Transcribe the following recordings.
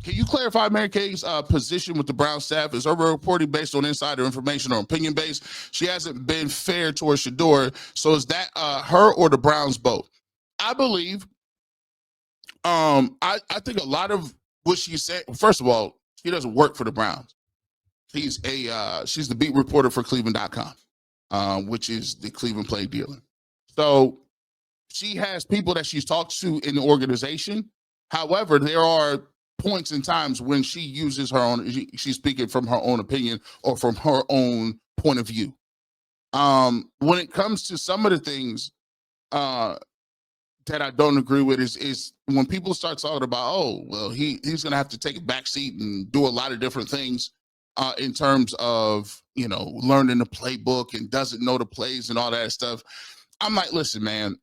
Can you clarify Mary Kay's position with the Brown staff? Is her reporting based on insider information or opinion based? She hasn't been fair towards Shedeur. So is that her or the Browns both? I believe, I think a lot of what she said, first of all, she doesn't work for the Browns. She's the beat reporter for Cleveland.com, which is the Cleveland play dealer. So she has people that she's talked to in the organization. However, there are points and times when she uses her own, she's speaking from her own opinion or from her own point of view. When it comes to some of the things that I don't agree with is when people start talking about, oh, well, he's going to have to take a back seat and do a lot of different things in terms of, learning the playbook and doesn't know the plays and all that stuff. I'm like, listen, man,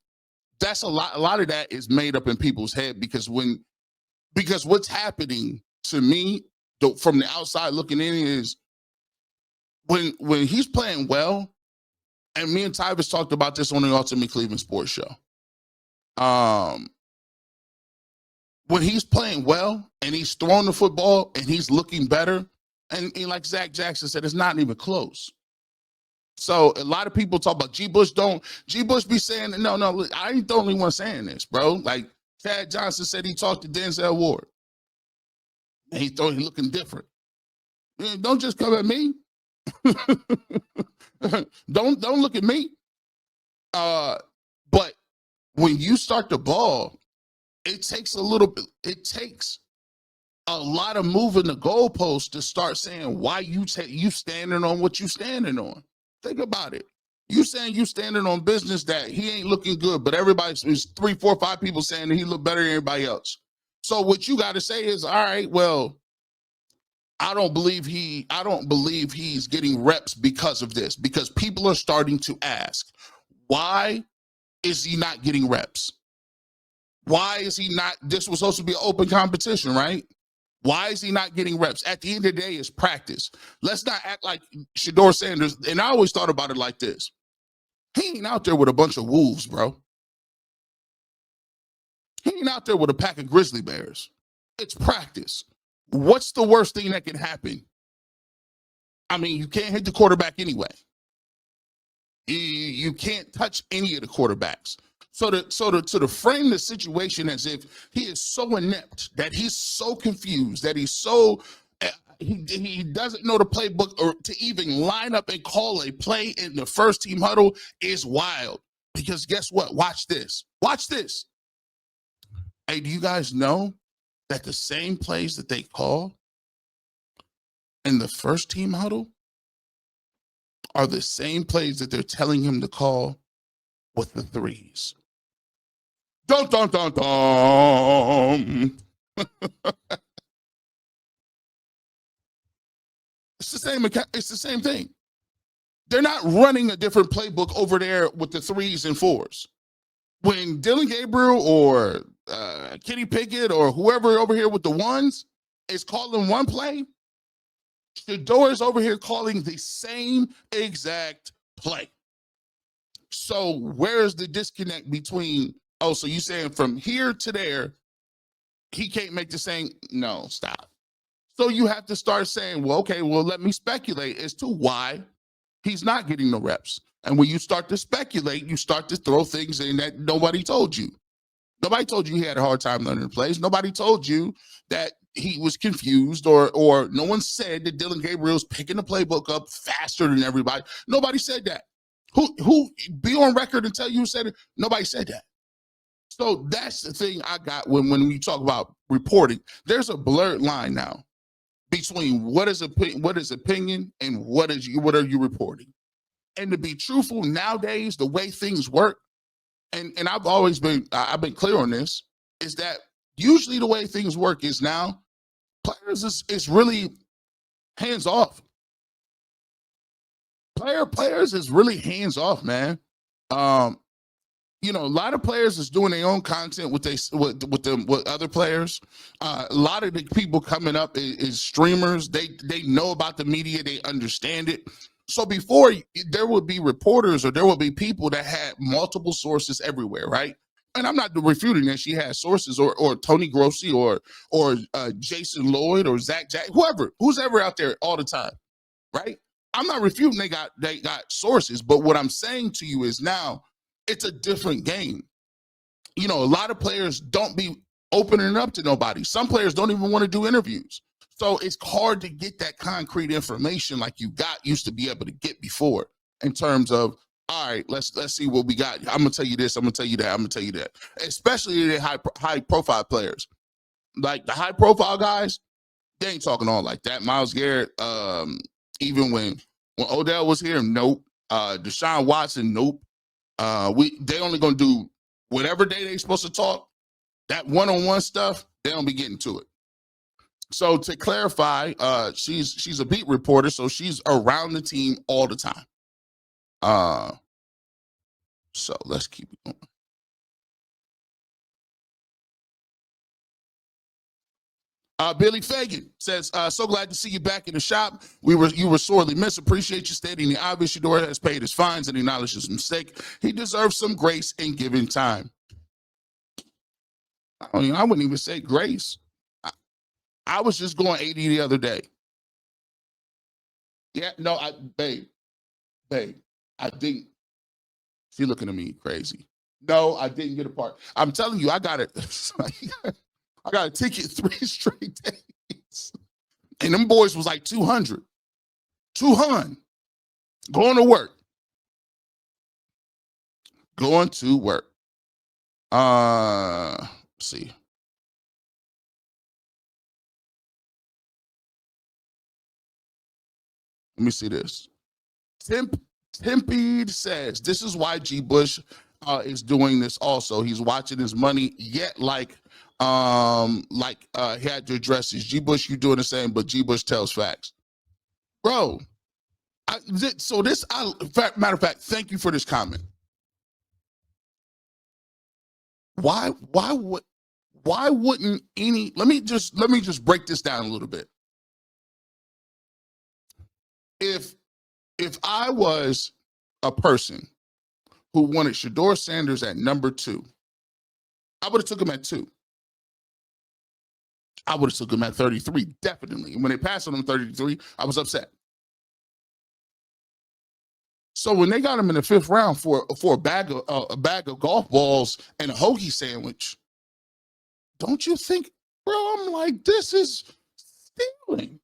that's a lot of that is made up in people's head because what's happening to me from the outside looking in is when he's playing well, and me and Tyvis talked about this on the Ultimate Cleveland Sports Show. When he's playing well and he's throwing the football and he's looking better, and like Zach Jackson said, it's not even close. So a lot of people talk about G. Bush be saying, no, I ain't the only one saying this, bro. Like Chad Johnson said he talked to Denzel Ward. And he thought he looking different. Don't just come at me. Don't look at me. But when you start the ball, it takes a lot of moving the goalpost to start saying why you standing on what you standing on. Think about it. You saying you standing on business that he ain't looking good, but there's 3, 4, 5 people saying that he look better than everybody else. So what you got to say is, all right, well, I don't believe he's getting reps because of this, because people are starting to ask, why is he not getting reps? Why is he not? This was supposed to be an open competition, right? Why is he not getting reps? At the end of the day, it's practice. Let's not act like Shedeur Sanders. And I always thought about it like this. He ain't out there with a bunch of wolves, bro. He ain't out there with a pack of grizzly bears. It's practice. What's the worst thing that can happen? I mean, you can't hit the quarterback anyway. You can't touch any of the quarterbacks. So to frame the situation as if he is so inept, that he's so confused, that he's so he doesn't know the playbook, or to even line up and call a play in the first team huddle is wild. Because guess what? Watch this. Watch this. Hey, do you guys know that the same plays that they call in the first team huddle are the same plays that they're telling him to call with the threes? Dun, dun, dun, dun. It's the same thing. They're not running a different playbook over there with the 3s and 4s. When Dylan Gabriel or Kenny Pickett or whoever over here with the 1s is calling one play, Shedeur is over here calling the same exact play. So where's the disconnect between, so you saying from here to there, he can't make the same? No, stop. So you have to start saying, well, okay, well, let me speculate as to why he's not getting the reps. And when you start to speculate, you start to throw things in that nobody told you. Nobody told you he had a hard time learning the plays. Nobody told you that he was confused, or no one said that Dylan Gabriel's picking the playbook up faster than everybody. Nobody said that. Who be on record and tell you who said it? Nobody said that. So that's the thing I got when we talk about reporting. There's a blurred line now between what is opinion and what are you reporting. And to be truthful, nowadays the way things work, and I've been clear on this, is that usually the way things work is now players is really hands off. Players is really hands off, man. A lot of players is doing their own content with other players. A lot of the people coming up is streamers. They know about the media. They understand it. So before, there would be reporters or there would be people that had multiple sources everywhere, right? and I'm not refuting that she has sources, or Tony Grossi, or Jason Lloyd, or Zach Jack, who's ever out there all the time, right? I'm not refuting they got sources, but what I'm saying to you is now it's a different game. You know, a lot of players don't be opening up to nobody. Some players don't even want to do interviews. So it's hard to get that concrete information like you used to be able to get before, in terms of, all right, let's see what we got. I'm gonna tell you this, I'm gonna tell you that, I'm gonna tell you that. Especially the high profile players. Like the high profile guys, they ain't talking all like that. Myles Garrett, even when Odell was here, nope. Deshaun Watson, nope. They only gonna do whatever day they supposed to talk. That one-on-one stuff, they don't be getting to it. So to clarify, she's a beat reporter, so she's around the team all the time. So let's keep it going. Billy Fagan says, so glad to see you back in the shop. You were sorely missed. Appreciate you stating the obvious. Shedeur has paid his fines and acknowledged his mistake. He deserves some grace in giving time. I wouldn't even say grace. I was just going 80 the other day. Yeah, no, babe, I didn't. She looking at me crazy. No, I didn't get a part. I'm telling you, I got it. I got a ticket 3 straight days. And them boys was like 200. 200. Going to work. Going to work. Let's see. Let me see this. Tempe says, this is why G. Bush is doing this also. He's watching his money, yet he had to address this. G. Bush, you doing the same, but G. Bush tells facts. Bro, matter of fact, thank you for this comment. Why wouldn't any, let me just break this down a little bit. If I was a person who wanted Shedeur Sanders at number 2, I would have took him at 2. I would have took him at 33, definitely. And when they passed on him 33, I was upset. So when they got him in the 5th round for a bag of golf balls and a hoagie sandwich, don't you think, bro? I'm like, this is stealing.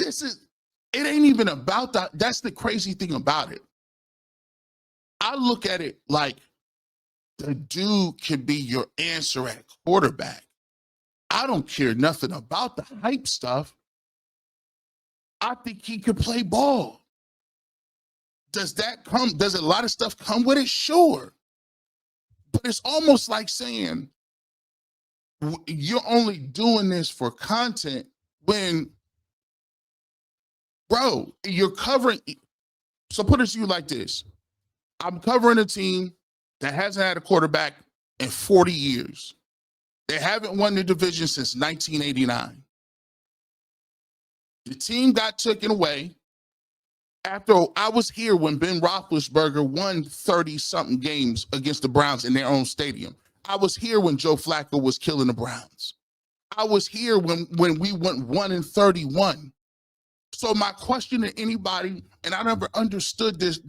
It ain't even about that. That's the crazy thing about it. I look at it like the dude can be your answer at quarterback. I don't care nothing about the hype stuff. I think he could play ball. Does a lot of stuff come with it? Sure. But it's almost like saying you're only doing this for content when, bro, you're covering. So put it to you like this. I'm covering a team that hasn't had a quarterback in 40 years. They haven't won the division since 1989. The team got taken away after I was here when Ben Roethlisberger won 30-something games against the Browns in their own stadium. I was here when Joe Flacco was killing the Browns. I was here when we went 1-31. So my question to anybody, and I never understood this,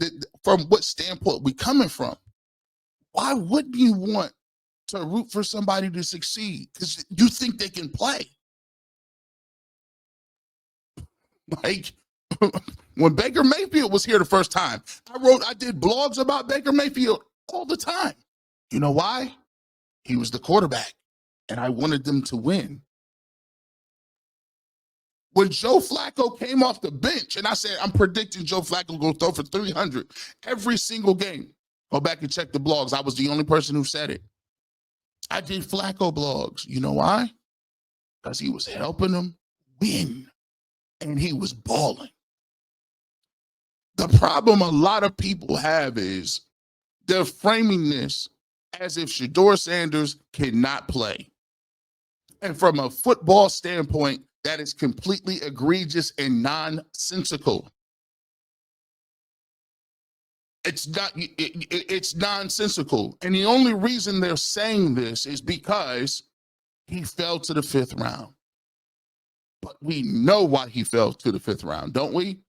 from what standpoint we coming from, why wouldn't you want to root for somebody to succeed? Because you think they can play. Like, when Baker Mayfield was here the first time, I did blogs about Baker Mayfield all the time. You know why? He was the quarterback, and I wanted them to win. When Joe Flacco came off the bench, and I said, I'm predicting Joe Flacco going to throw for 300 every single game. Go back and check the blogs. I was the only person who said it. I did Flacco blogs. You know why? Because he was helping them win, and he was balling. The problem a lot of people have is they're framing this as if Shedeur Sanders cannot play. And from a football standpoint, that is completely egregious and nonsensical. it's nonsensical. And the only reason they're saying this is because he fell to the 5th round. But we know why he fell to the 5th round, don't we?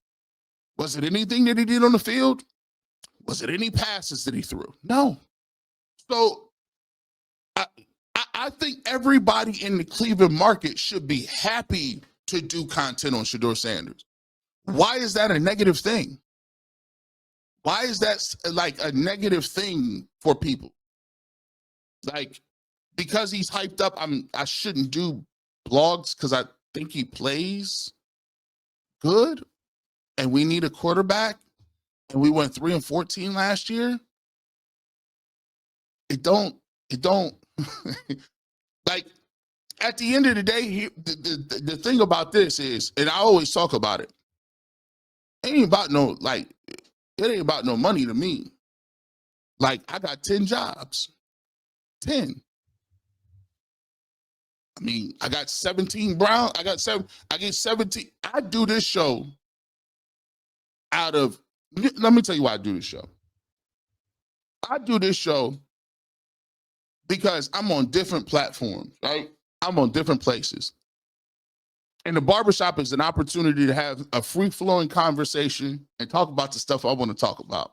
Was it anything that he did on the field? Was it any passes that he threw? No. So I think everybody in the Cleveland market should be happy to do content on Shedeur Sanders. Why is that a negative thing? Why is that like a negative thing for people? Like, because he's hyped up, I shouldn't do blogs because I think he plays good and we need a quarterback and we went 3-14 last year. It don't like, at the end of the day, the thing about this is, and I always talk about it, it ain't about no, like, it ain't about no money to me. Like, I got 10 jobs. 10. I mean, I got 17 Brown. I get 17. I do this show out of, let me tell you why I do this show. I do this show because I'm on different platforms, right? I'm on different places. And the barbershop is an opportunity to have a free-flowing conversation and talk about the stuff I want to talk about.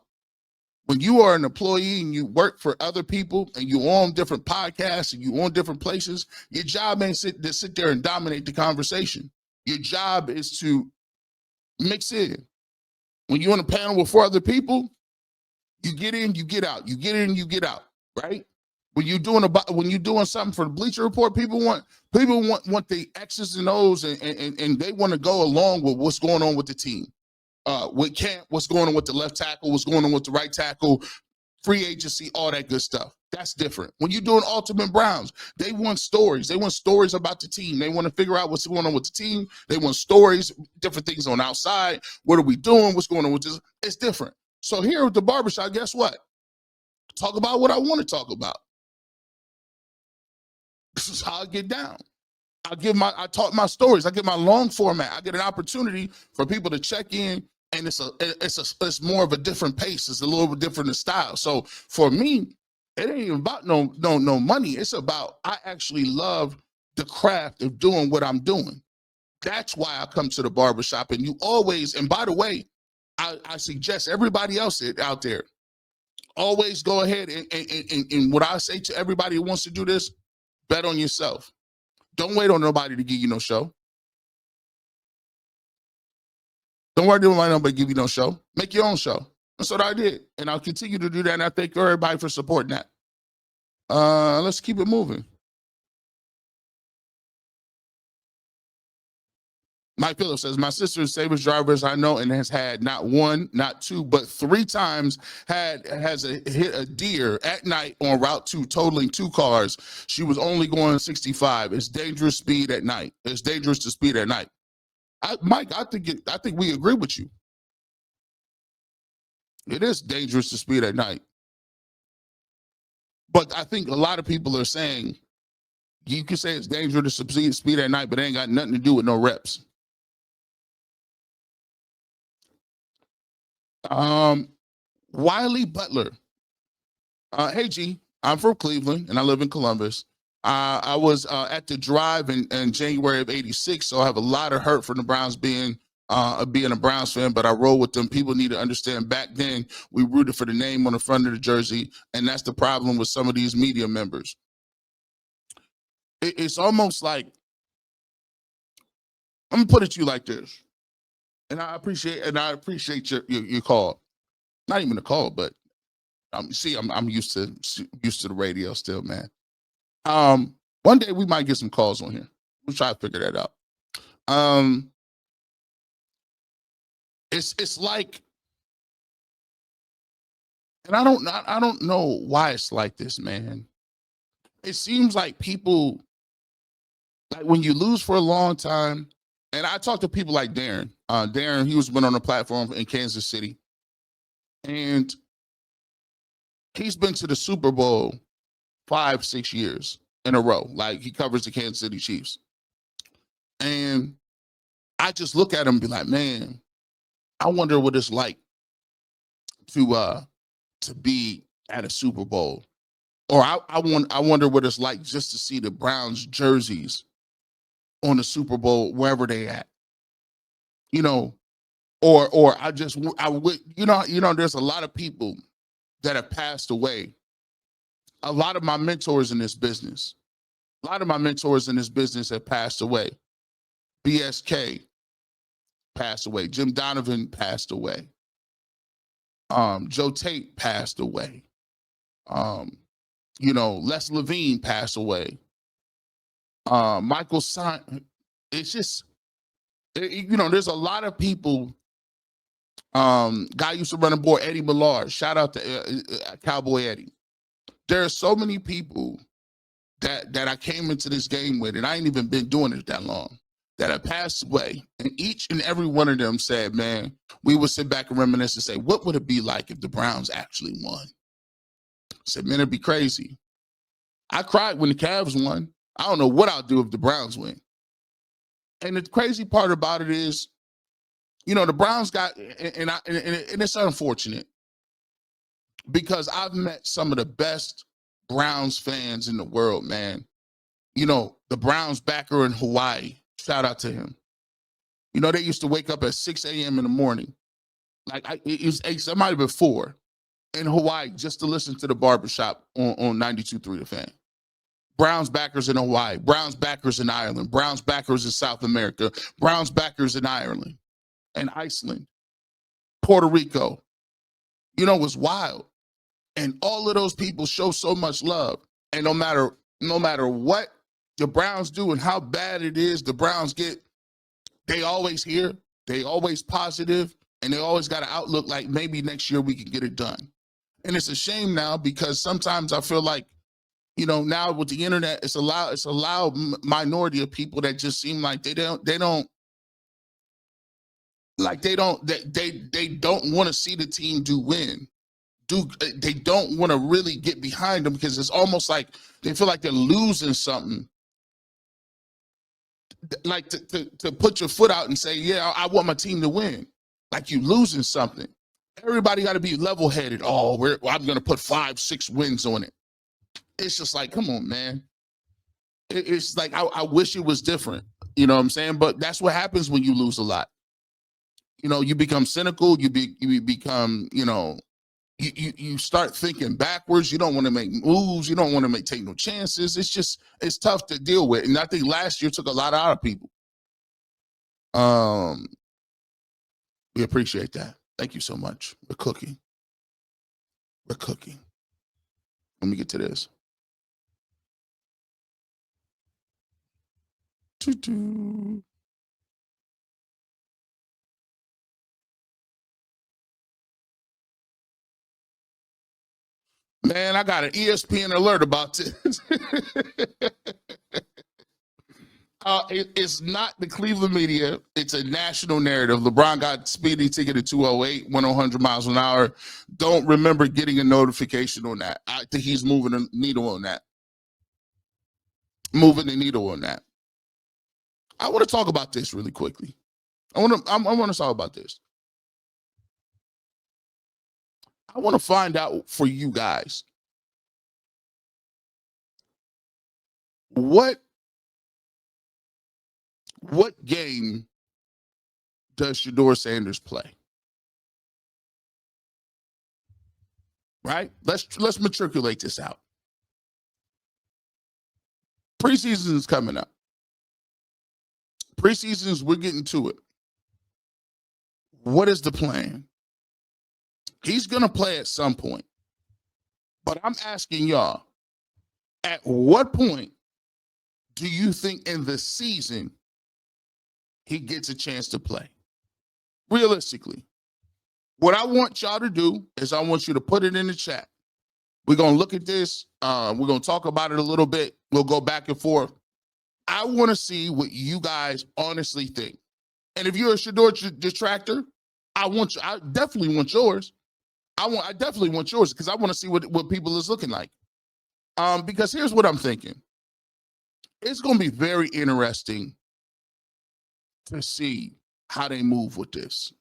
When you are an employee and you work for other people and you on different podcasts and you on different places, your job ain't to sit there and dominate the conversation. Your job is to mix in. When you're on a panel with 4 other people, you get in, you get out. You get in, you get out, right? When you're doing something for the Bleacher Report, people want the X's and O's and they want to go along with what's going on with the team. With camp, what's going on with the left tackle, what's going on with the right tackle, free agency, all that good stuff. That's different. When you're doing Ultimate Browns, they want stories. They want stories about the team. They want to figure out what's going on with the team. They want stories, different things on outside. What are we doing? What's going on with this? It's different. So here at the barbershop, guess what? Talk about what I want to talk about. This is how I get down. I talk my stories. I get my long format. I get an opportunity for people to check in, and it's more of a different pace. It's a little bit different in style. So for me, it ain't about no money. It's about, I actually love the craft of doing what I'm doing. That's why I come to the barbershop. And you always, and by the way, I suggest everybody else out there, always go ahead and what I say to everybody who wants to do this, bet on yourself. Don't wait on nobody to give you no show. Don't worry about nobody give you no show. Make your own show. That's what I did. And I'll continue to do that. And I thank everybody for supporting that. Let's keep it moving. Mike Phillips says, my sister is safest drivers I know and has had not 1, not 2, but 3 times has hit a deer at night on Route 2, totaling 2 cars. She was only going 65. It's dangerous speed at night. It's dangerous to speed at night. Mike, I think we agree with you. It is dangerous to speed at night. But I think a lot of people are saying, you can say it's dangerous to speed at night, but it ain't got nothing to do with no reps. Wiley Butler. Hey, G, I'm from Cleveland, and I live in Columbus. I was at the drive in January of '86, so I have a lot of hurt from the Browns being a Browns fan, but I roll with them. People need to understand, back then, we rooted for the name on the front of the jersey, and that's the problem with some of these media members. It's almost like, I'm going to put it to you like this, and I appreciate your call. Not even a call, but I'm used to the radio still, man. One day we might get some calls on here. We'll try to figure that out. It's like, and I don't know why it's like this, man. It seems like people, like when you lose for a long time, and I talk to people like Darren. Darren, he was been on the platform in Kansas City, and he's been to the Super Bowl 5-6 years in a row. Like, he covers the Kansas City Chiefs. And I just look at him and be like, man, I wonder what it's like to to be at a Super Bowl. Or I wonder what it's like just to see the Browns jerseys on the Super Bowl wherever they at. You know, or I would, there's a lot of people that have passed away. A lot of my mentors in this business, have passed away. BSK passed away. Jim Donovan passed away. Joe Tate passed away. Les Levine passed away. Michael Simon. It's just, there's a lot of people. Guy used to run a board, Eddie Millard. Shout out to Cowboy Eddie. There are so many people that I came into this game with, and I ain't even been doing it that long, that have passed away. And each and every one of them said, man, we would sit back and reminisce and say, what would it be like if the Browns actually won? I said, man, it'd be crazy. I cried when the Cavs won. I don't know what I'll do if the Browns win. And the crazy part about it is, the Browns got, and it's unfortunate because I've met some of the best Browns fans in the world, man. The Browns backer in Hawaii, shout out to him. They used to wake up at 6 a.m. in the morning. It might have been 4 in Hawaii just to listen to the barbershop on 92.3 The Fan. Browns backers in Hawaii, Browns backers in Ireland, Browns backers in South America, Browns backers in Ireland and Iceland, Puerto Rico. It was wild. And all of those people show so much love. And no matter what the Browns do and how bad it is, the Browns get, they always here, they always positive, and they always got an outlook like maybe next year we can get it done. And it's a shame now because sometimes I feel like, now with the internet, it's a loud minority of people that just seem like they don't want to see the team win. They don't want to really get behind them because it's almost like they feel like they're losing something. Like to put your foot out and say, yeah, I want my team to win. Like you losing something. Everybody got to be level-headed. I'm going to put 5-6 wins on it. It's just like, come on, man. It's like, I wish it was different. You know what I'm saying? But that's what happens when you lose a lot. You become cynical. You become, you start thinking backwards. You don't want to make moves. You don't want to take no chances. It's tough to deal with. And I think last year took a lot out of people. We appreciate that. Thank you so much. We're cooking. Let me get to this. Man, I got an ESPN alert about this. It's not the Cleveland media. It's a national narrative. LeBron got speeding ticket at 208, went 100 miles an hour. Don't remember getting a notification on that. I think he's moving the needle on that. I want to talk about this really quickly. I want to talk about this. I want to find out for you guys what game does Shedeur Sanders play? Right? Let's matriculate this out. Preseason is coming up. Preseasons, we're getting to it. What is the plan? He's going to play at some point. But I'm asking y'all, at what point do you think in the season he gets a chance to play? Realistically. What I want y'all to do is I want you to put it in the chat. We're going to look at this. We're going to talk about it a little bit. We'll go back and forth. I want to see what you guys honestly think. And if you're a Shedeur detractor, I definitely want yours. I definitely want yours because I want to see what people is looking like. Because here's what I'm thinking. It's going to be very interesting to see how they move with this.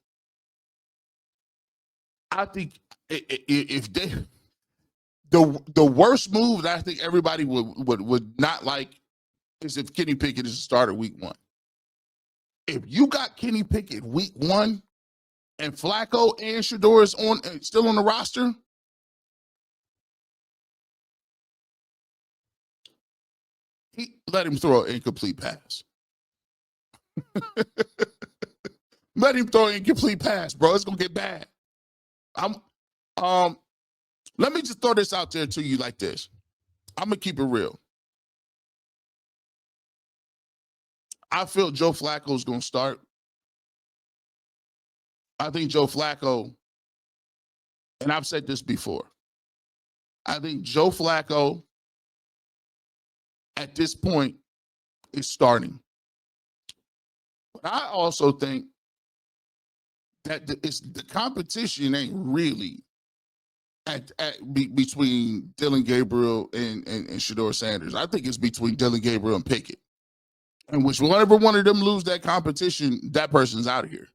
I think If they the worst move that I think everybody would not like is if Kenny Pickett is a starter week 1. If you got Kenny Pickett week 1 and Flacco and Shedeur is still on the roster, let him throw an incomplete pass. Let him throw an incomplete pass, bro. It's gonna get bad. Let me just throw this out there to you like this. I'm gonna keep it real. I feel Joe Flacco is gonna start. I think Joe Flacco, and I've said this before, I think Joe Flacco at this point is starting. But I also think that the competition ain't really between Dillon Gabriel and Shedeur Sanders. I think it's between Dillon Gabriel and Pickett. And whenever one of them lose that competition, that person's out of here.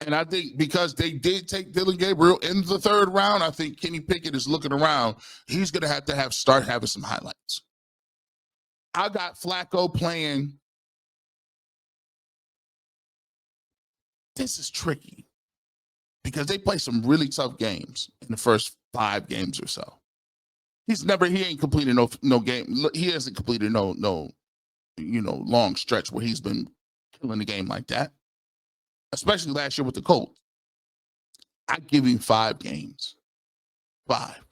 And I think because they did take Dillon Gabriel in the 3rd round, I think Kenny Pickett is looking around. He's going to have start having some highlights. I got Flacco playing. This is tricky because they play some really tough games in the first 5 games or so. He ain't completed no game. He hasn't completed no long stretch where he's been killing the game like that. Especially last year with the Colts. I give him 5 games. 5.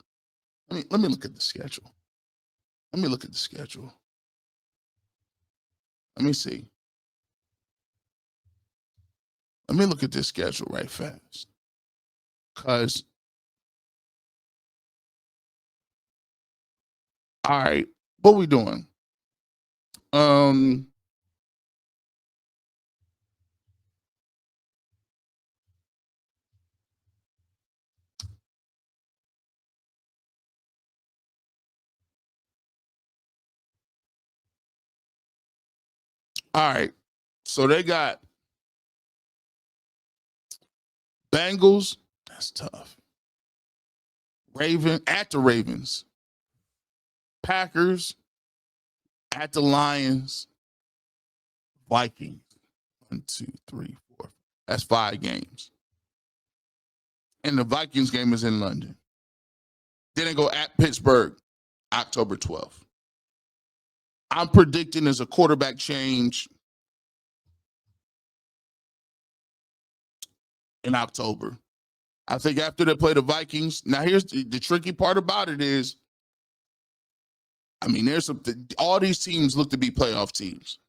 Let me look at the schedule. Let me see. Let me look at this schedule right fast. Because, all right, what we doing? All right. So they got Bengals. That's tough. At the Ravens. Packers. At the Lions. Vikings. 1, 2, 3, 4. That's 5 games. And the Vikings game is in London. Then they go at Pittsburgh, October 12th. I'm predicting there's a quarterback change in October. I think after they play the Vikings. Now, here's the tricky part about it is, there's all these teams look to be playoff teams.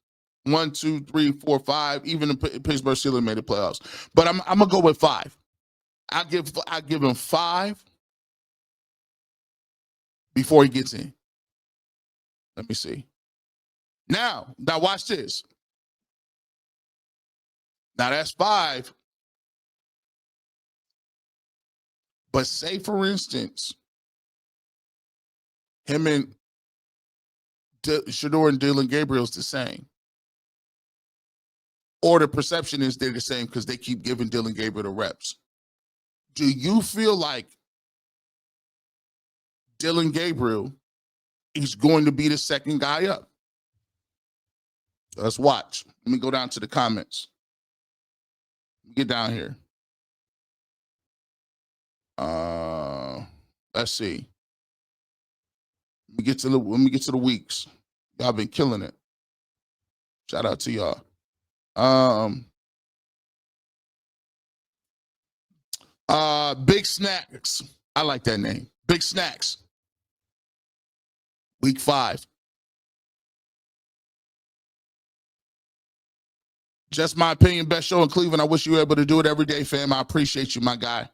1, 2, 3, 4, 5. Even the Pittsburgh Steelers made the playoffs. But I'm gonna go with 5. I give him 5 before he gets in. Let me see. Now watch this. Now that's 5. But say, for instance, him and Shedeur and Dillon Gabriel's the same. Or the perception is they're the same because they keep giving Dillon Gabriel the reps. Do you feel like Dillon Gabriel is going to be the second guy up? Let's watch. Let me go down to the comments. Get down here. Let's see. Let me get to the weeks. Y'all been killing it. Shout out to y'all. Big Snacks. I like that name. Big Snacks. Week 5. Just my opinion, best show in Cleveland. I wish you were able to do it every day, fam. I appreciate you, my guy.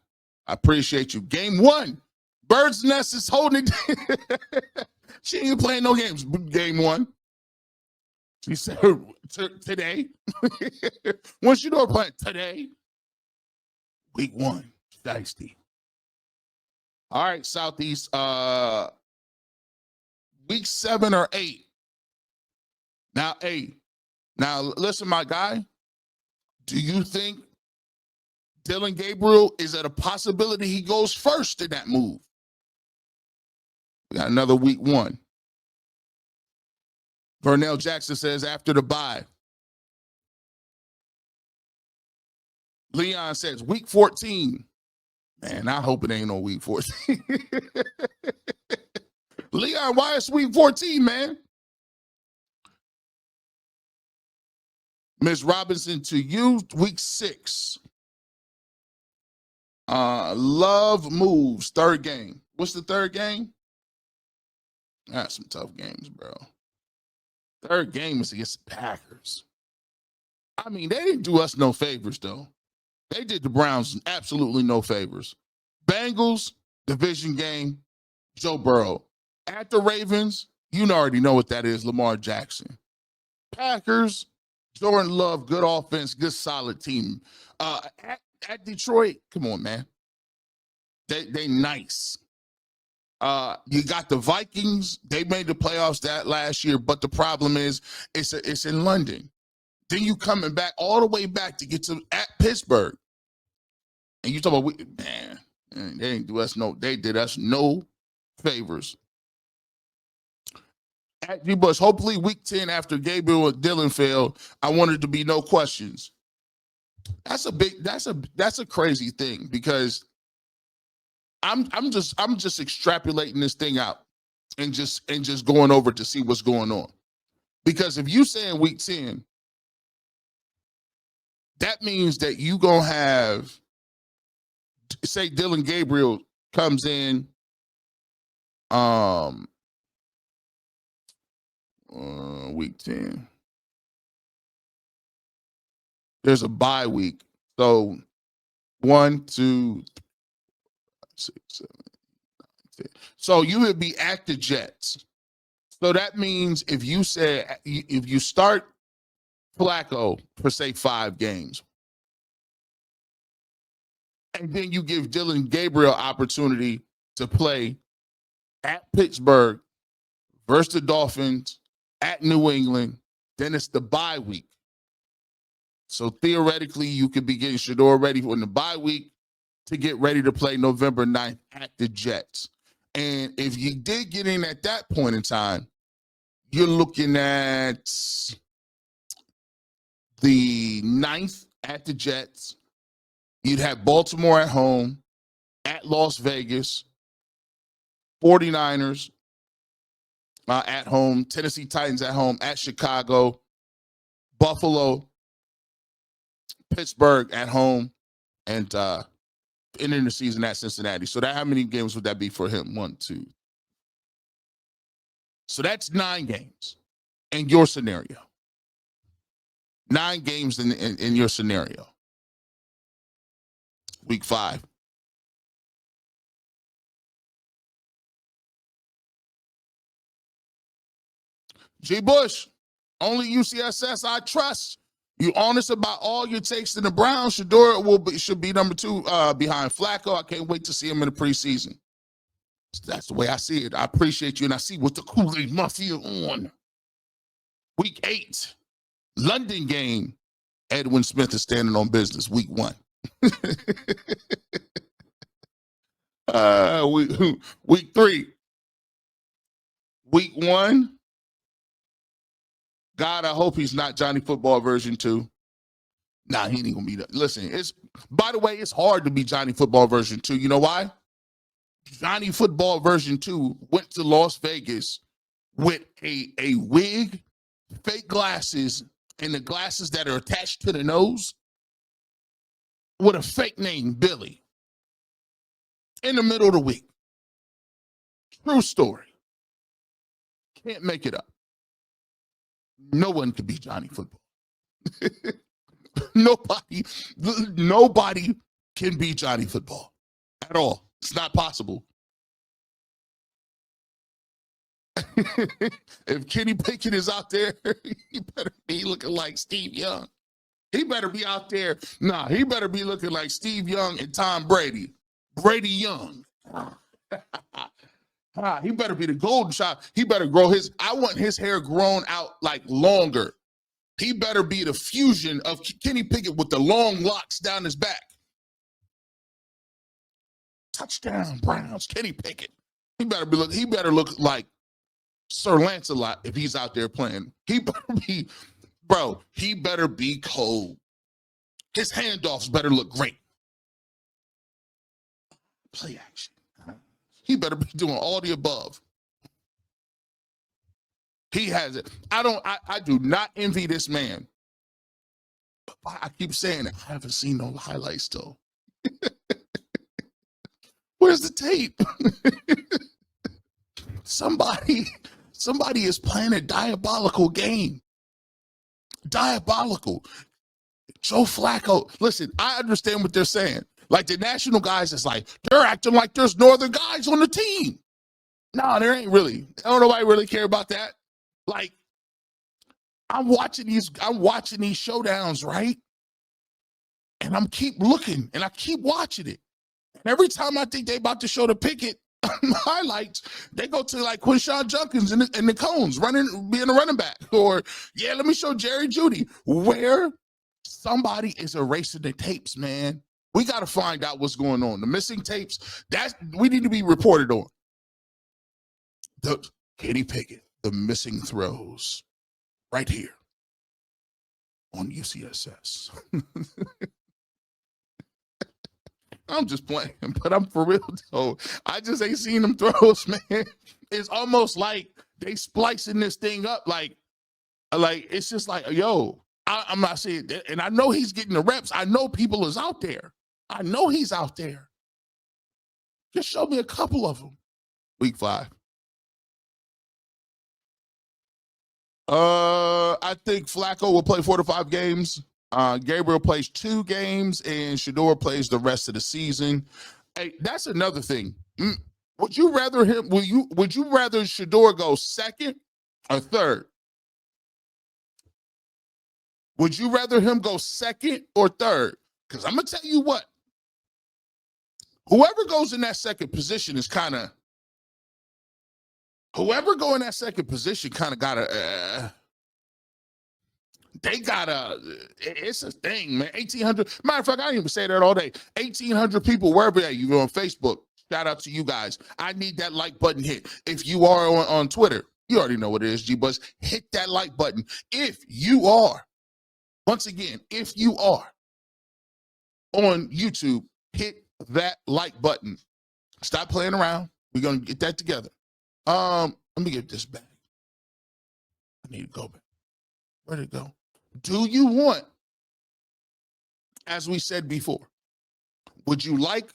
I appreciate you. Game 1. Bird's Nest is holding it. She ain't playing no games. Game 1. She said today. Once you know playing today. Week 1. Dicey. All right, Southeast. Week 7 or 8. Now, 8. Now, listen, my guy. Do you think Dylan Gabriel, is it a possibility he goes first in that move? We got another week 1. Vernell Jackson says after the bye. Leon says week 14. Man, I hope it ain't no week 14. Leon, why is week 14, man? Ms. Robinson, to you, week 6. Love moves, 3rd game. What's the 3rd game? That's some tough games, bro. 3rd game is against the Packers. I mean, they didn't do us no favors, though. They did the Browns absolutely no favors. Bengals, division game, Joe Burrow. At the Ravens, you already know what that is, Lamar Jackson. Packers, Jordan Love, good offense, good solid team. At Detroit, come on, man. They nice. You got the Vikings. They made the playoffs that last year, but the problem is it's in London. Then you coming back all the way back to get to at Pittsburgh. And you talk about, man, they didn't do us they did us no favors. At G Bush, hopefully week 10 after Gabriel and Dylan failed, I wanted to be no questions. That's a crazy thing because I'm just extrapolating this thing out and just going over to see what's going on. Because if you say in week 10, that means that you gonna have, say Dylan Gabriel comes in week 10. There's a bye week. So 1, 2, 6, 7, 9, 10. So you would be at the Jets. So that means if you start Flacco for say 5 games, and then you give Dylan Gabriel opportunity to play at Pittsburgh versus the Dolphins, at New England, then it's the bye week. So theoretically, you could be getting Shedeur ready for the bye week to get ready to play November 9th at the Jets. And if you did get in at that point in time, you're looking at the 9th at the Jets. You'd have Baltimore at home, at Las Vegas, 49ers at home, Tennessee Titans at home, at Chicago, Buffalo, Pittsburgh at home, and ending the season at Cincinnati. So how many games would that be for him? 1, 2. So that's 9 games in your scenario. 9 games in your scenario. Week 5. G. Bush, only UCSS I trust. You honest about all your takes in the Browns. Shedeur should be number 2 behind Flacco. I can't wait to see him in the preseason. That's the way I see it. I appreciate you, and I see what the Kool-Aid Mafia on. Week 8, London game. Edwin Smith is standing on business. Week 1. Week 3. Week 1. God, I hope he's not Johnny Football version 2. Nah, he ain't gonna be that. Listen, by the way, it's hard to be Johnny Football version 2. You know why? Johnny Football version 2 went to Las Vegas with a wig, fake glasses, and the glasses that are attached to the nose with a fake name, Billy, in the middle of the week. True story. Can't make it up. No one could be Johnny Football. Nobody can be Johnny Football at all. It's not possible. If Kenny Pickett is out there, he better be looking like Steve Young. He better be out there. Nah, he better be looking like Steve Young and Tom Brady. Brady Young. He better be the golden child. He better grow I want his hair grown out like longer. He better be the fusion of Kenny Pickett with the long locks down his back. touchdown, Browns, Kenny Pickett. He better look like Sir Lancelot if he's out there playing. He better be cold. His handoffs better look great. Play action. He better be doing all the above. He has it. I do not envy this man. I keep saying it. I haven't seen no highlights though. Where's the tape? Somebody is playing a diabolical game. Diabolical. Joe Flacco. Listen, I understand what they're saying. Like the national guys, it's like they're acting like there's no other guys on the team. No, there ain't really. I don't nobody really care about that. Like, I'm watching these showdowns, right? And I'm keep looking and I keep watching it. And every time I think they about to show the Pickett highlights, they go to like Quinshawn Junkins and the Cones being a running back. Or, yeah, let me show Jerry Jeudy. Where somebody is erasing the tapes, man. We got to find out what's going on. The missing tapes, we need to be reported on. The Kenny Pickett, the missing throws, right here on UCSS. I'm just playing, but I'm for real though. I just ain't seen them throws, man. It's almost like they splicing this thing up, like it's just like, yo, I'm not saying that, and I know he's getting the reps. I know people is out there. I know he's out there. Just show me a couple of them. Week 5. I think Flacco will play 4 to 5 games. Gabriel plays 2 games, and Shedeur plays the rest of the season. Hey, that's another thing. Would you rather Shedeur go second or third? Would you rather him go second or third? Because I'm gonna tell you what. Whoever goes in that second position is kind of. Whoever go in that second position kind of gotta. They gotta. It's a thing, man. 1,800. Matter of fact, I didn't even say that all day. 1,800 people wherever you on Facebook. Shout out to you guys. I need that like button hit. If you are on Twitter, you already know what it is, G-Buzz. Hit that like button. If you are, once again, if you are on YouTube, hit that like button. Stop playing around. We're gonna get that together. Let me get this back. I need to go back. Where'd it go? Do you want, as we said before, would you like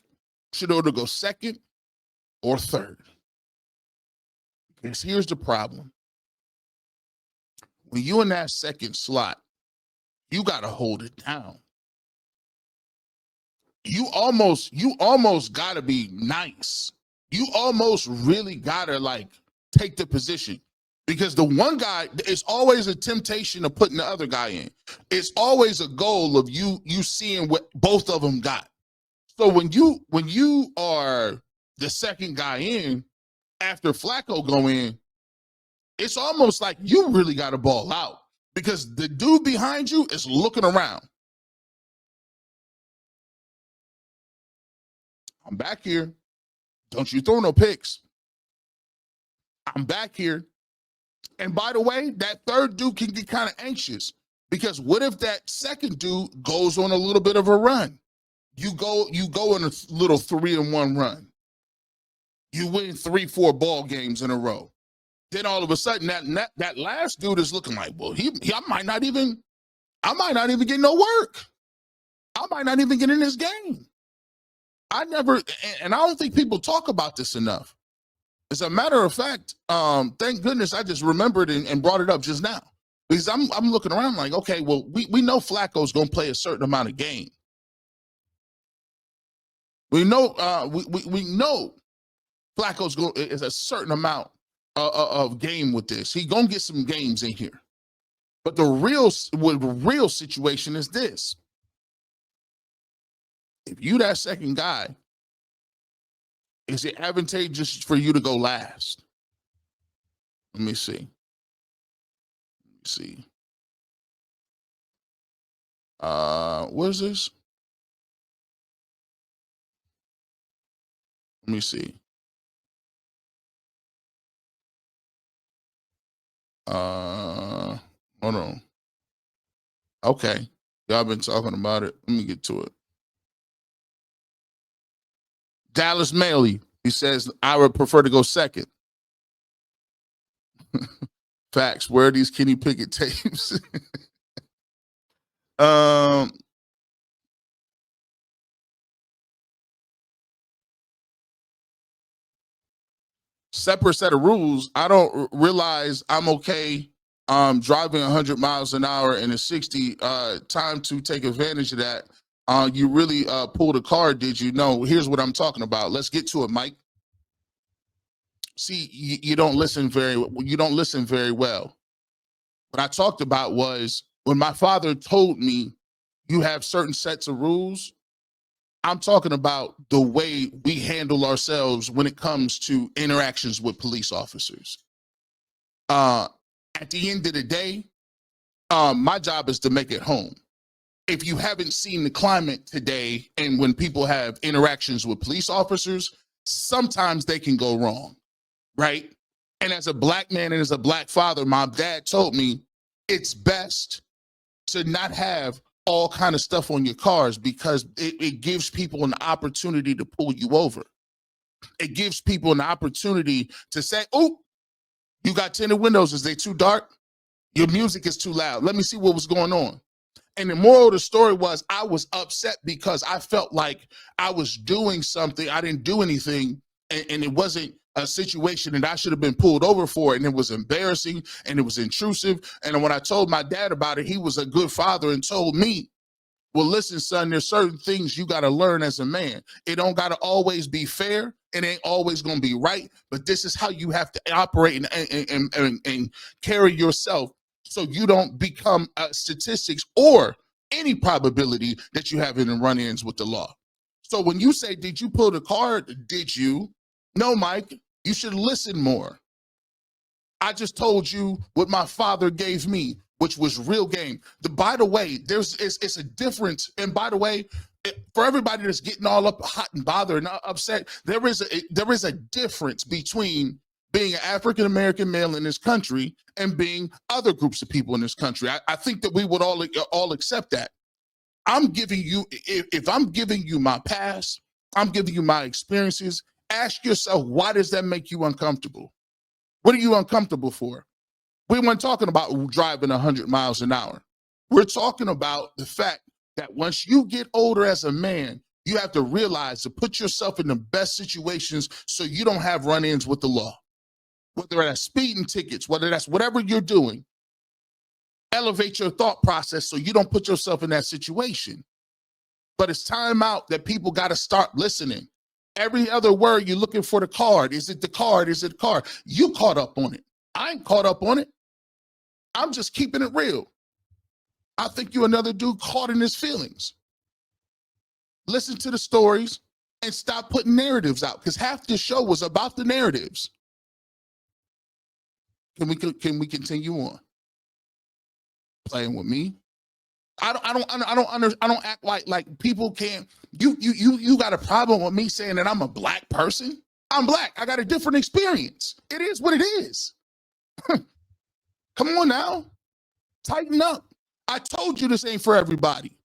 Shedeur to go second or third? Because here's the problem. When you're in that second slot, you got to hold it down. You almost got to be nice. You almost really got to like take the position. Because the one guy, it's always a temptation of putting the other guy in. It's always a goal of you seeing what both of them got. So when you are the second guy in, after Flacco go in, it's almost like you really got to ball out because the dude behind you is looking around. I'm back here. Don't you throw no picks. I'm back here. And by the way, that third dude can get kind of anxious because what if that second dude goes on a little bit of a run? You go in a little 3-1 run. You win 3-4 ball games in a row. Then all of a sudden that last dude is looking like, well, I might not even get no work. I might not even get in this game. And I don't think people talk about this enough. As a matter of fact, thank goodness I just remembered and brought it up just now. Because I'm looking around like, okay, well, we know Flacco's gonna play a certain amount of game. We know we know Flacco's is a certain amount of game with this. He's gonna get some games in here. But the real situation is this. If you that second guy, is it advantageous for you to go last? Let me see. What is this? Let me see. Hold on. Okay. Y'all been talking about it. Let me get to it. Dallas Maley, he says, I would prefer to go second. Facts. Where are these Kenny Pickett tapes? Separate set of rules. I don't realize I'm okay driving 100 miles an hour in a 60. Time to take advantage of that. You really pulled a card, did you? No, here's what I'm talking about. Let's get to it, Mike. See, you don't listen very well. What I talked about was when my father told me you have certain sets of rules. I'm talking about the way we handle ourselves when it comes to interactions with police officers. At the end of the day, my job is to make it home. If you haven't seen the climate today and when people have interactions with police officers, sometimes they can go wrong, right? And as a black man and as a black father, my dad told me it's best to not have all kind of stuff on your cars because it gives people an opportunity to pull you over. It gives people an opportunity to say, oh, you got tinted windows. Is they too dark? Your music is too loud. Let me see what was going on. And the moral of the story was I was upset because I felt like I was doing something. I didn't do anything. And it wasn't a situation that I should have been pulled over for. And it was embarrassing and it was intrusive. And when I told my dad about it, he was a good father and told me, well, listen, son, there's certain things you got to learn as a man. It don't got to always be fair. It ain't always going to be right. But this is how you have to operate and carry yourself so you don't become statistics or any probability that you have in run-ins with the law. So when you say, did you pull the card? Did you? No, Mike, you should listen more. I just told you what my father gave me, which was real game. By the way, it's a difference. And by the way, for everybody that's getting all up hot and bothered and upset, there is a difference between being an African-American male in this country and being other groups of people in this country. I think that we would all accept that. I'm giving you, if I'm giving you my past, I'm giving you my experiences. Ask yourself, why does that make you uncomfortable? What are you uncomfortable for? We weren't talking about driving 100 miles an hour. We're talking about the fact that once you get older as a man, you have to realize to put yourself in the best situations so you don't have run-ins with the law. Whether that's speeding tickets, whether that's whatever you're doing, elevate your thought process so you don't put yourself in that situation. But it's time out that people got to start listening. Every other word you're looking for the card. Is it the card? Is it the card? You caught up on it. I ain't caught up on it. I'm just keeping it real. I think you're another dude caught in his feelings. Listen to the stories and stop putting narratives out because half the show was about the narratives. Can we continue on? Playing with me? I don't act like people can't. You got a problem with me saying that I'm a black person? I'm black. I got a different experience. It is what it is. Come on now. Tighten up. I told you this ain't for everybody.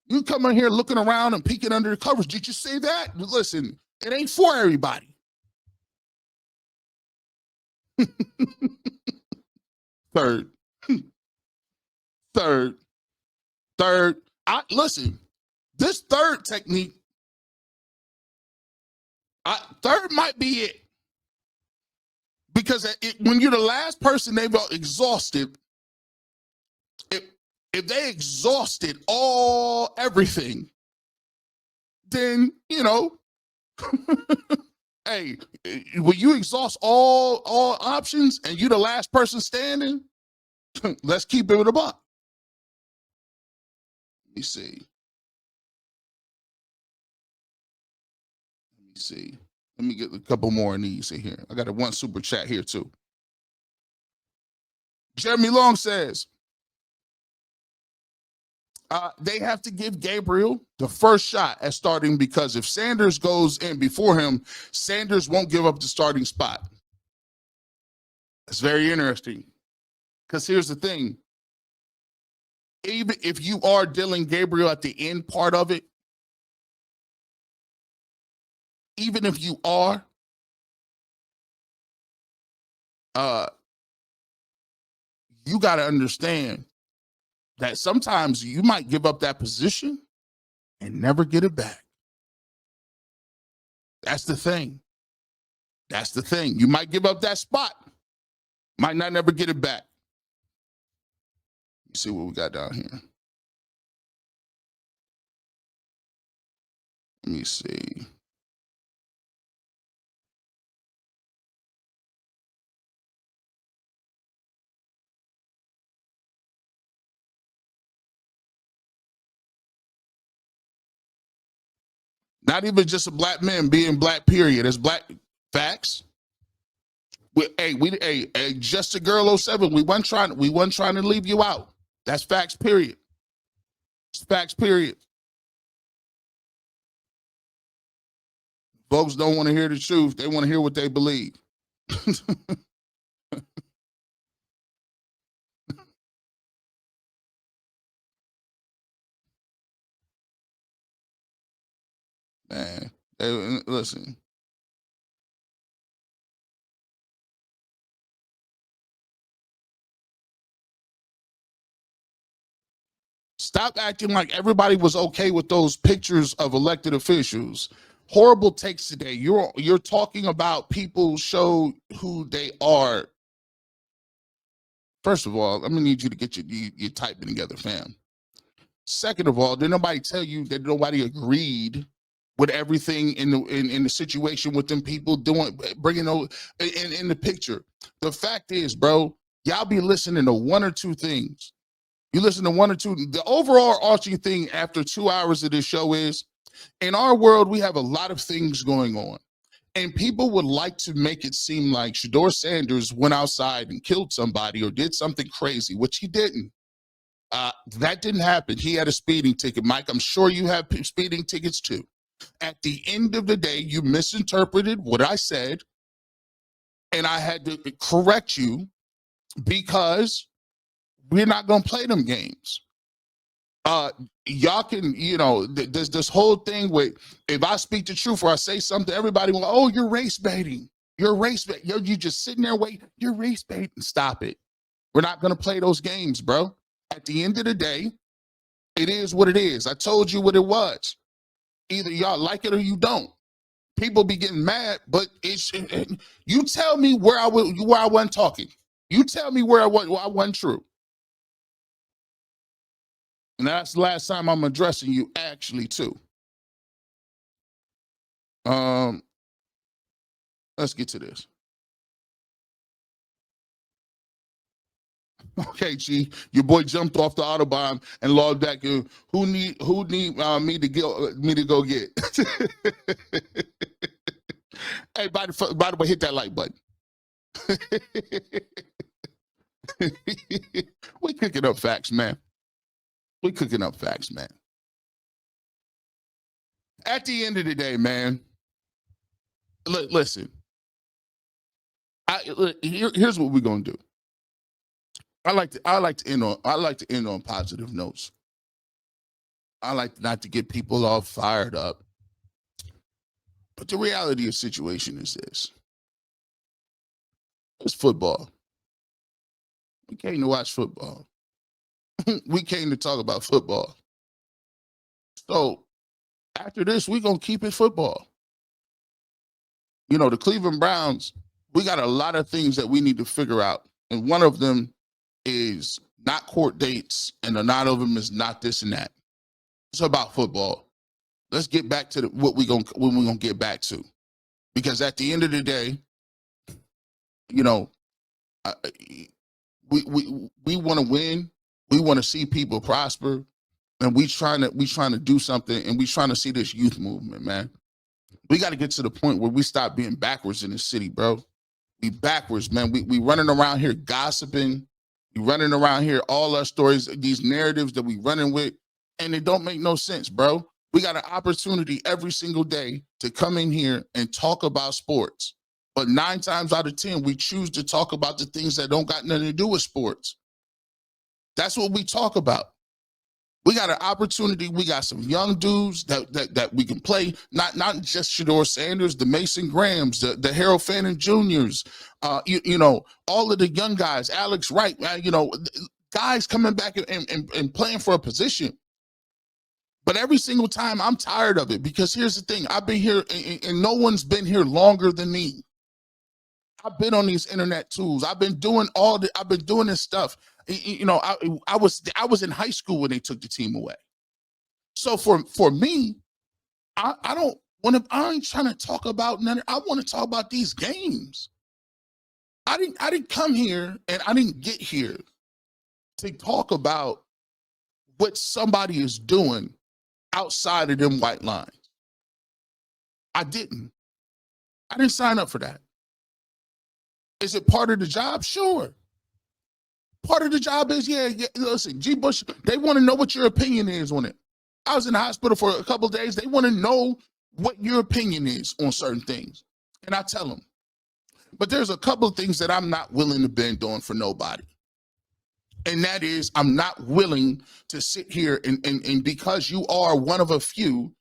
You come in here looking around and peeking under the covers. Did you say that? Listen, it ain't for everybody. Third. Listen, this third technique, third might be it. Because when you're the last person they've exhausted, if they exhausted everything, then, hey, when you exhaust all options and you're the last person standing, let's keep it a buck. Let me see. Let me get a couple more of these in here. I got one super chat here too. Jeremy Long says, They have to give Gabriel the first shot at starting, because if Sanders goes in before him, Sanders won't give up the starting spot. It's very interesting, because here's the thing. Even if you are Dylan Gabriel at the end part of it, even if you are, you got to understand that sometimes you might give up that position and never get it back. That's the thing. That's the thing. You might give up that spot, might not never get it back. You see what we got down here. Let me see. Not even just a black man being black, period. It's black facts. Hey, just a girl 07. We wasn't trying to leave you out. That's facts, period. It's facts, period. Folks don't want to hear the truth. They want to hear what they believe. Man, listen. Stop acting like everybody was okay with those pictures of elected officials. Horrible takes today. You're talking about people show who they are. First of all, I'm gonna need you to get your typing together, fam. Second of all, did nobody tell you that nobody agreed with everything in the situation with them people bringing over in the picture? The fact is, bro, y'all be listening to one or two things. You listen to one or two. The overall arching thing after 2 hours of this show is, in our world, we have a lot of things going on. And people would like to make it seem like Shedeur Sanders went outside and killed somebody or did something crazy, which he didn't. That didn't happen. He had a speeding ticket. Mike, I'm sure you have speeding tickets too. At the end of the day, you misinterpreted what I said, and I had to correct you because we're not going to play them games. Y'all can, there's this whole thing with, if I speak the truth or I say something, everybody will, oh, you're race baiting. You're race baiting. You just sitting there waiting. You're race baiting. Stop it. We're not going to play those games, bro. At the end of the day, it is what it is. I told you what it was. Either y'all like it or you don't. People be getting mad, but you tell me where I wasn't talking. You tell me where I wasn't true. And that's the last time I'm addressing you, actually, too. Let's get to this. Okay, G, your boy jumped off the Autobahn and logged back in. Who need me to go get? Hey, by the way, hit that like button. We cooking up facts, man. We cooking up facts, man. At the end of the day, man, listen. Here's what we're gonna do. I like to end on positive notes. I like not to get people all fired up. But the reality of the situation is this. It's football. We came to watch football. We came to talk about football. So after this, we're going to keep it football. The Cleveland Browns, we got a lot of things that we need to figure out. And one of them is not court dates, and another of them is not this and that. It's about football. Let's get back to what we're gonna get back to, because at the end of the day, we want to win. We want to see people prosper, and we trying to do something, and we trying to see this youth movement, man. We got to get to the point where we stop being backwards in the city, bro. We backwards, man. We running around here gossiping. We running around here, all our stories, these narratives that we running with. And it don't make no sense, bro. We got an opportunity every single day to come in here and talk about sports. But 9 times out of 10, we choose to talk about the things that don't got nothing to do with sports. That's what we talk about. We got an opportunity. We got some young dudes that we can play. Not just Shedeur Sanders, the Mason Grahams, the Harold Fannin Juniors, you know, all of the young guys, Alex Wright, you know, guys coming back and playing for a position. But every single time I'm tired of it, because here's the thing. I've been here and no one's been here longer than me. I've been on these internet tools. I've been doing this stuff. You know, I was in high school when they took the team away. So for me, I ain't trying to talk about none. I want to talk about these games. I didn't come here and I didn't get here to talk about what somebody is doing outside of them white lines. I didn't sign up for that. Is it part of the job? Sure. Part of the job is, yeah, listen, G. Bush, they want to know what your opinion is on it. I was in the hospital for a couple of days. They want to know what your opinion is on certain things. And I tell them. But there's a couple of things that I'm not willing to bend on for nobody. And that is, I'm not willing to sit here and because you are one of a few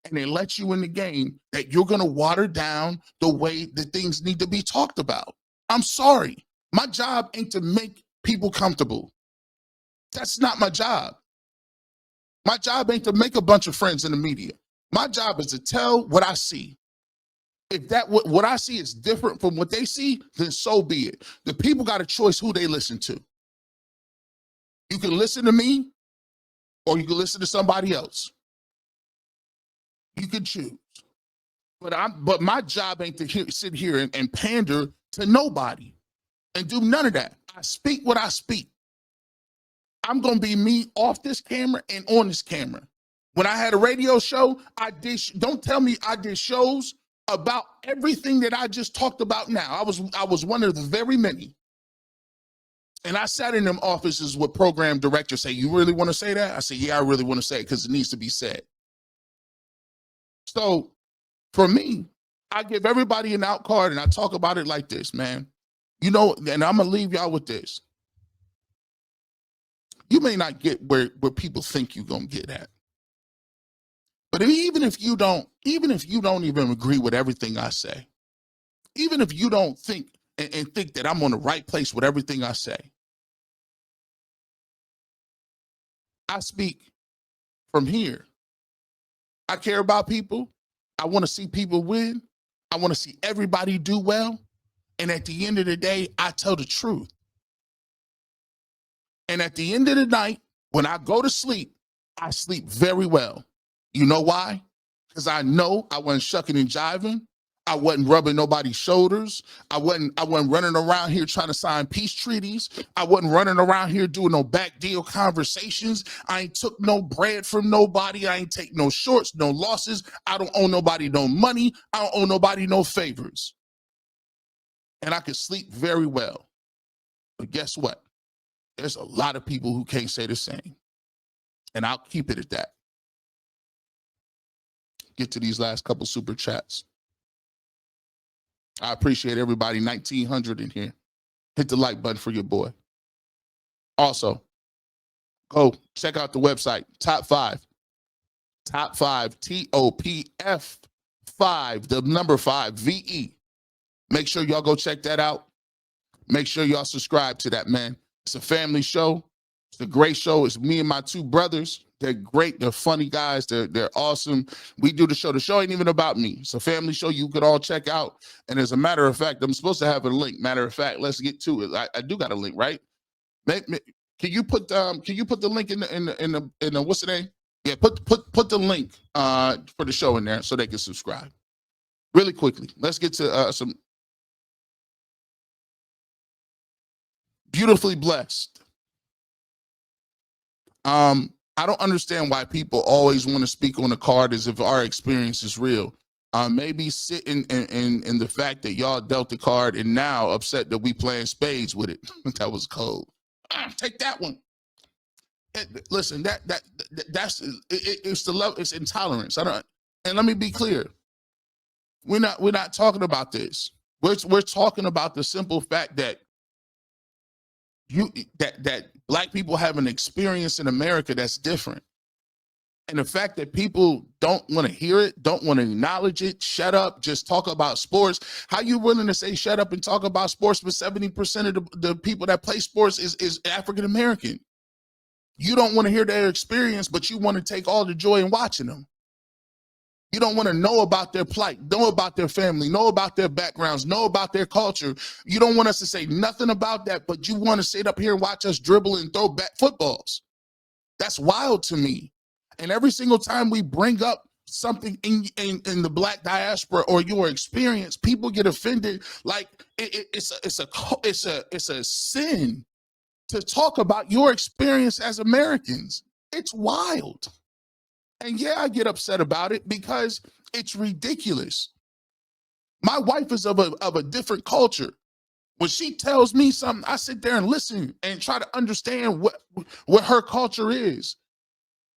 and they let you in the game, that you're going to water down the way that things need to be talked about. I'm sorry. My job ain't to make people comfortable. That's not my job. My job ain't to make a bunch of friends in the media. My job is to tell what I see. If that what I see is different from what they see, then so be it. The people got a choice who they listen to. You can listen to me or you can listen to somebody else. You can choose. But my job ain't to sit here and pander to nobody and do none of that. I speak what I speak. I'm going to be me off this camera and on this camera. When I had a radio show, don't tell me I did shows about everything that I just talked about now. I was one of the very many. And I sat in them offices with program directors say, you really want to say that? I said, yeah, I really want to say it because it needs to be said. So for me, I give everybody an out card and I talk about it like this, man. You know, and I'm going to leave y'all with this. You may not get where people think you're going to get at. But even if you don't even agree with everything I say, even if you don't think and think that I'm on the right place with everything I say, I speak from here. I care about people. I want to see people win. I want to see everybody do well. And at the end of the day, I tell the truth. And at the end of the night, when I go to sleep, I sleep very well. You know why? Because I know I wasn't shucking and jiving. I wasn't rubbing nobody's shoulders. I wasn't running around here trying to sign peace treaties. I wasn't running around here doing no back deal conversations. I ain't took no bread from nobody. I ain't take no shorts, no losses. I don't owe nobody no money. I don't owe nobody no favors. And I can sleep very well. But guess what? There's a lot of people who can't say the same. And I'll keep it at that. Get to these last couple super chats. I appreciate everybody. 1,900 in here. Hit the like button for your boy. Also, go check out the website. Top 5, TOPF5, the number 5, VE. Make sure y'all go check that out. Make sure y'all subscribe to that, man. It's a family show. It's a great show. It's me and my 2 brothers. They're great. They're funny guys. They're awesome. We do the show. The show ain't even about me. It's a family show you could all check out. And as a matter of fact, I'm supposed to have a link. Matter of fact, let's get to it. I do got a link, right? Can you put the link in the what's the name? Yeah, put the link for the show in there so they can subscribe. Really quickly, let's get to some beautifully blessed. I don't understand why people always want to speak on the card as if our experience is real. Maybe sitting in the fact that y'all dealt the card and now upset that we playing spades with it. That was cold. Take that one. Listen, it's the level. It's intolerance. I don't. And let me be clear. We're not talking about this. We're talking about the simple fact that that black people have an experience in America that's different. And the fact that people don't want to hear it, don't want to acknowledge it, shut up, just talk about sports. How you willing to say shut up and talk about sports, but 70% of the people that play sports is African American? You don't want to hear their experience, but you want to take all the joy in watching them. You don't want to know about their plight, know about their family, know about their backgrounds, know about their culture. You don't want us to say nothing about that, but you want to sit up here and watch us dribble and throw back footballs. That's wild to me. And every single time we bring up something in the black diaspora or your experience, people get offended. Like it's a sin to talk about your experience as Americans. It's wild. And yeah, I get upset about it because it's ridiculous. My wife is of a different culture. When she tells me something, I sit there and listen and try to understand what her culture is.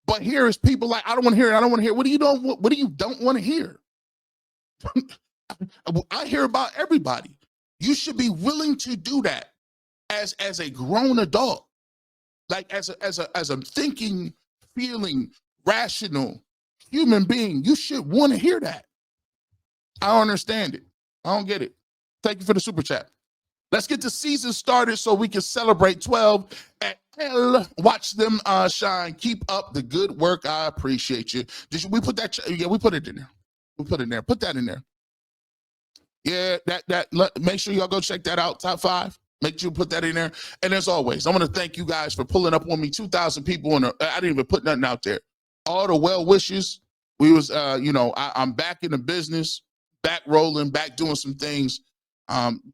But here is people like, I don't want to hear it. I don't want to hear it. What do you don't want to hear? I hear about everybody. You should be willing to do that as a grown adult, like as a thinking, feeling, rational human being. You should want to hear that. I don't understand it. I don't get it. Thank you for the super chat. Let's get the season started so we can celebrate 12 at L. Watch them shine. Keep up the good work. I appreciate you. We put that? Yeah, we put it in there. We put it in there. Put that in there. Yeah, make sure y'all go check that out. Top 5. Make sure you put that in there. And as always, I want to thank you guys for pulling up on me. 2,000 people I didn't even put nothing out there. All the well wishes. We was, I'm back in the business, back rolling, back doing some things.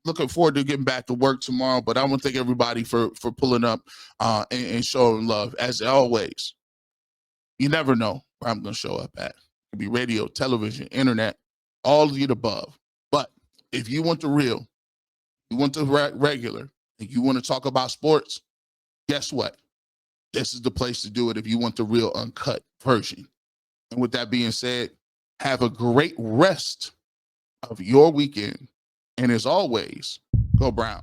Looking forward to getting back to work tomorrow, but I want to thank everybody for pulling up and showing love. As always, you never know where I'm going to show up at. It could be radio, television, internet, all of the above. But if you want the real, you want the regular, and you want to talk about sports, guess what? This is the place to do it if you want the real uncut version. And with that being said, have a great rest of your weekend. And as always, go Brown.